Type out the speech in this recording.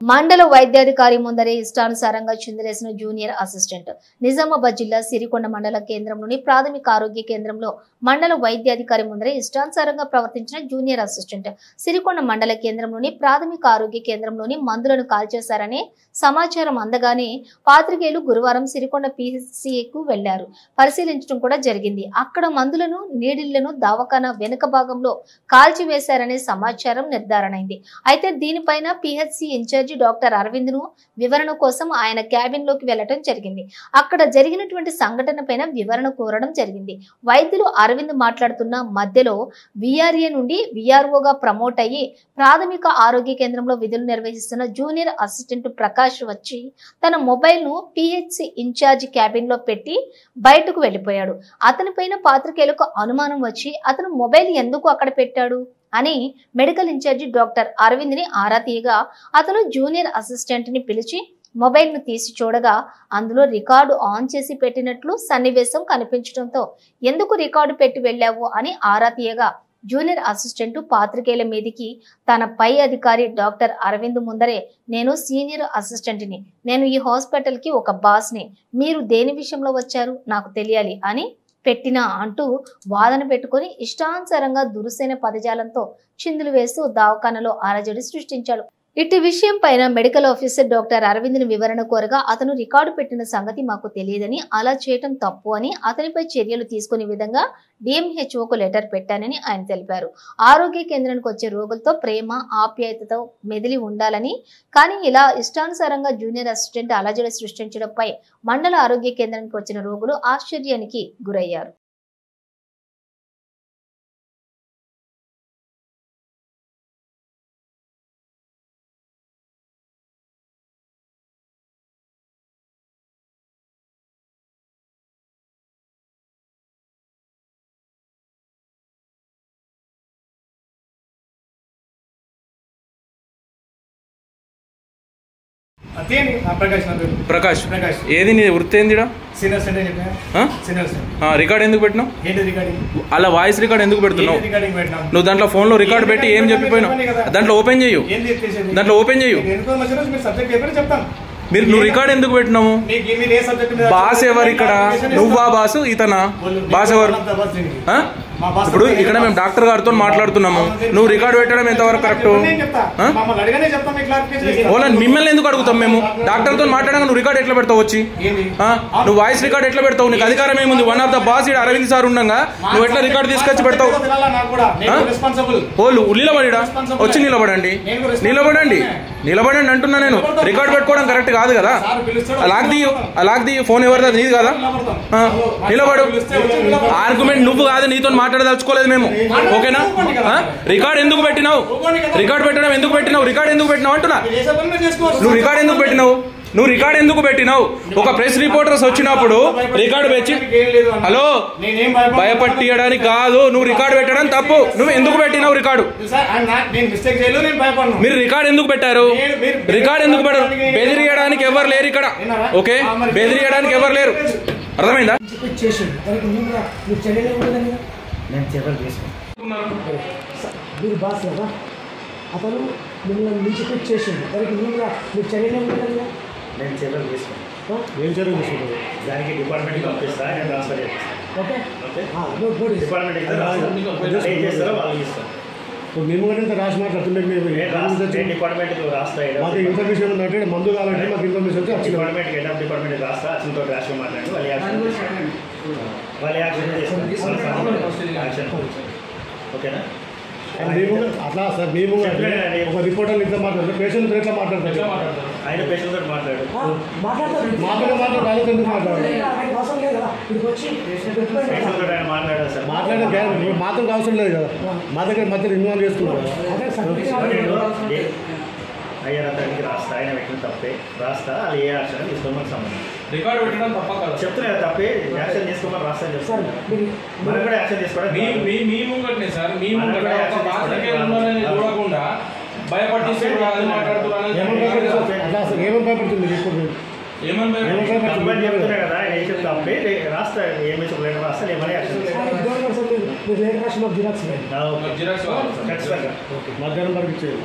మండల వైద్యాధికారి ముందరే ఇష్టానుసారంగా చిందులేసిన జూనియర్ అసిస్టెంట్. నిజామాబాద్ జిల్లా సిరికొండ మండల కేంద్రంలోని ప్రాథమిక ఆరోగ్య కేంద్రంలో మండల వైద్యాధికారి ముందరే ఇష్టానుసారంగా ప్రవర్తించిన జూనియర్ అసిస్టెంట్. సిరికొండ మండల కేంద్రంలోని ప్రాథమిక ఆరోగ్య కేంద్రంలోని మందులను కాల్చేశారనే సమాచారం అందగానే పాత్రికేయులు గురువారం సిరికొండ PHCకు వెళ్లారు. పరిశీలించడం కూడా జరిగింది. అక్కడ మందులను, నీడిళ్లను దవాఖానా వెనుక భాగంలో కాల్చివేశారనే సమాచారం నిర్ధారణైంది. అయితే దీనిపైన PHC ఇన్ఛార్జి డాక్టర్ అరవింద్ ను వివరణ కోసం ఆయన క్యాబిన్ లోకి వెళ్లడం జరిగింది. అక్కడ జరిగినటువంటి సంఘటన పైన వివరణ కోరడం జరిగింది. వైద్యులు అరవింద్ మాట్లాడుతున్న మధ్యలో VRA నుండి VROగా ప్రమోట్ అయ్యి ప్రాథమిక ఆరోగ్య కేంద్రంలో విధులు నిర్వహిస్తున్న జూనియర్ అసిస్టెంట్ ప్రకాష్ వచ్చి తన మొబైల్ ను PHC ఇన్ఛార్జి క్యాబిన్ లో పెట్టి బయటకు వెళ్లిపోయాడు. అతనిపైన పాత్రికేయులకు అనుమానం వచ్చి అతను మొబైల్ ఎందుకు అక్కడ పెట్టాడు అని మెడికల్ ఇన్ఛార్జి డాక్టర్ అరవింద్ ని ఆరా తీయగా అతను జూనియర్ అసిస్టెంట్ ని పిలిచి మొబైల్ ను తీసి చూడగా అందులో రికార్డు ఆన్ చేసి పెట్టినట్లు సన్నివేశం కనిపించడంతో ఎందుకు రికార్డు పెట్టి వెళ్ళావు అని ఆరా తీయగా జూనియర్ అసిస్టెంట్ పాత్రికేయుల మీదికి తన పై అధికారి డాక్టర్ అరవింద్ ముందరే నేను సీనియర్ అసిస్టెంట్ ని, నేను ఈ హాస్పిటల్ కి ఒక బాస్ ని, మీరు దేని విషయంలో వచ్చారు నాకు తెలియాలి అని పెట్టినా అంటూ వాదన పెట్టుకుని ఇష్టానుసారంగా దురుసైన పదజాలంతో చిందులు వేస్తూ దవాఖానలో అలజడి సృష్టించాడు. ఇట్టి విషయం పైన మెడికల్ ఆఫీసర్ డాక్టర్ అరవింద్ ని వివరణ కోరగా అతను రికార్డు పెట్టిన సంగతి మాకు తెలియదని, అలా చేయటం తప్పు అని, అతనిపై చర్యలు తీసుకునే విధంగా DMHOకు లెటర్ పెట్టానని ఆయన తెలిపారు. ఆరోగ్య కేంద్రానికి వచ్చే రోగులతో ప్రేమ, ఆప్యాయతతో మెదిలి ఉండాలని, కానీ ఇలా ఇష్టానుసారంగా జూనియర్ అసిస్టెంట్ అలజడి సృష్టించడంపై మండల ఆరోగ్య కేంద్రానికి వచ్చిన రోగులు ఆశ్చర్యానికి గురయ్యారు. ప్రకాష్ ఏది నీ వృత్తి ఏంది? రికార్డ్ ఎందుకు పెట్టినావు? అలా వాయిస్ రికార్డ్ ఎందుకు పెడుతున్నావు? నువ్వు దాంట్లో ఫోన్ లో రికార్డ్ పెట్టి ఏం చెప్పిపోయినావు? దాంట్లో ఓపెన్ చేయు, మీరు నువ్వు రికార్డ్ ఎందుకు పెట్టినావు? బాస్ ఎవరు ఇక్కడ? నువ్వా బాసు? ఇతనా బాస్ ఎవరు? ఇప్పుడు ఇక్కడ మేము డాక్టర్ గారితో మాట్లాడుతున్నాము, నువ్వు రికార్డు పెట్టడం ఎంతవరకు కరెక్ట్? మిమ్మల్ని ఎందుకు అడుగుతాం మేము? డాక్టర్ తో మాట్లాడగా నువ్వు రికార్డు ఎట్లా పెడతావు? వచ్చి నువ్వు వాయిస్ రికార్డ్ ఎట్లా పెడతావు? నీకు అధికారం ఏముంది? వన్ ఆఫ్ ద బాస్ ఇక్కడ అరవింద్ సార్ ఉండగా నువ్వు ఎట్లా రికార్డు తీసుకొచ్చి పెడతావు? ఓళ్ళు నిలబడిడా? వచ్చి నిలబడండి, నిలబడండి, నిలబడండి అంటున్నా నేను. రికార్డు పెట్టుకోవడం కరెక్ట్ కాదు కదా. అలాగది ఫోన్ ఎవరిదా? నీది కదా. నిలబడు. ఆర్గ్యుమెంట్ నువ్వు కాదు, నీతో మాట్లాడదలుచుకోలేదు మేము, ఓకేనా? రికార్డ్ ఎందుకు పెట్టినావు? రికార్డ్ పెట్టడం ఎందుకు పెట్టినావు? రికార్డ్ ఎందుకు పెట్టినావు అంటున్నా. నువ్వు రికార్డ్ ఎందుకు పెట్టినావు? నువ్వు రికార్డ్ ఎందుకు పెట్టినావు? ఒక ప్రెస్ రిపోర్టర్స్ వచ్చినప్పుడు రికార్డు పెట్టి, హలో, భయపట్టియడానికి కాదు, నువ్వు రికార్డు పెట్టడం తప్పు. నువ్వు ఎందుకు పెట్టినావు రికార్డు? మీరు రికార్డు ఎందుకు పెట్టారు? రికార్డు ఎందుకు పెట్టారు? బెదిరియడానికి ఎవరు లేరు ఇక్కడ, ఓకే? బెదిరియడానికి ఎవరు లేరు, అర్థమైందా? మీరు బాస్ కదా, అతను మిమ్మల్ని మించిపెట్టి చేసిండు, దానికి మీరు చర్యలు ఏముంటుంది? నేను చర్యలు తీసుకున్నాను. ఏం చర్యలు తీసుకుంటారు? దానికి డిపార్ట్మెంట్కి పంపిస్తా, నేను ట్రాన్స్ఫర్ చేస్తాను. ఓకే, డిపార్ట్మెంట్కి ఏం చేస్తారో వాళ్ళు ఇస్తాను. మేము కూడా రాసి మాట్లాడుతున్నాం. డిపార్ట్మెంట్కి రాస్తా, మాకు ఇన్ఫర్మేషన్ ఉందంటే మందు కావాలంటే మాకు ఇన్ఫర్మేషన్ వచ్చి డిపార్ట్మెంట్కి హెడ్ ఆఫ్ డిపార్ట్మెంట్కి రాస్తా, అతనితో రాసి మాట్లాడి వాళ్ళు యాక్షన్ చేస్తాం. ఓకేనా? అట్లా సార్ మేము ఒక రిపోర్టర్ ఇట్లా మాట్లాడతారు, పేషెంట్ ఎట్లా మాట్లాడతారు? ఆయన పేషెంట్ తోటి మాట్లాడు, ఎందుకు మాట్లాడారు? మాట్లాడడం మాత్రం అవసరం లేదు కదా, మా దగ్గర మధ్యలో ఇన్వాల్వ్ చేసుకున్నారు. అయ్యా అతనికి రాస్తా, ఆయన పెట్టిన తప్పే రాస్తా, అది ఏ యాక్షన్ తీసుకోమని సంబంధం. రికార్డు పెట్టడం తప్ప కదా, చెప్తున్నా తప్పే, యాక్షన్ తీసుకోమని రాస్తా అని చెప్తాను. మనం కూడా యాక్షన్ తీసుకోవడం మీ ముంగట్నే సార్, మీ ముంగట చూడకుండా భయపట్టిస్తే ఏమని భయపడుతుంది? చెప్తున్నా కదా, ఆయన ఏ చెప్తా తప్పే రాస్తా, ఏమి చెప్పలేదు రాస్తా, ఏమని యాక్షన్ మధ్యాహ్నం వరకు ఇచ్చేది.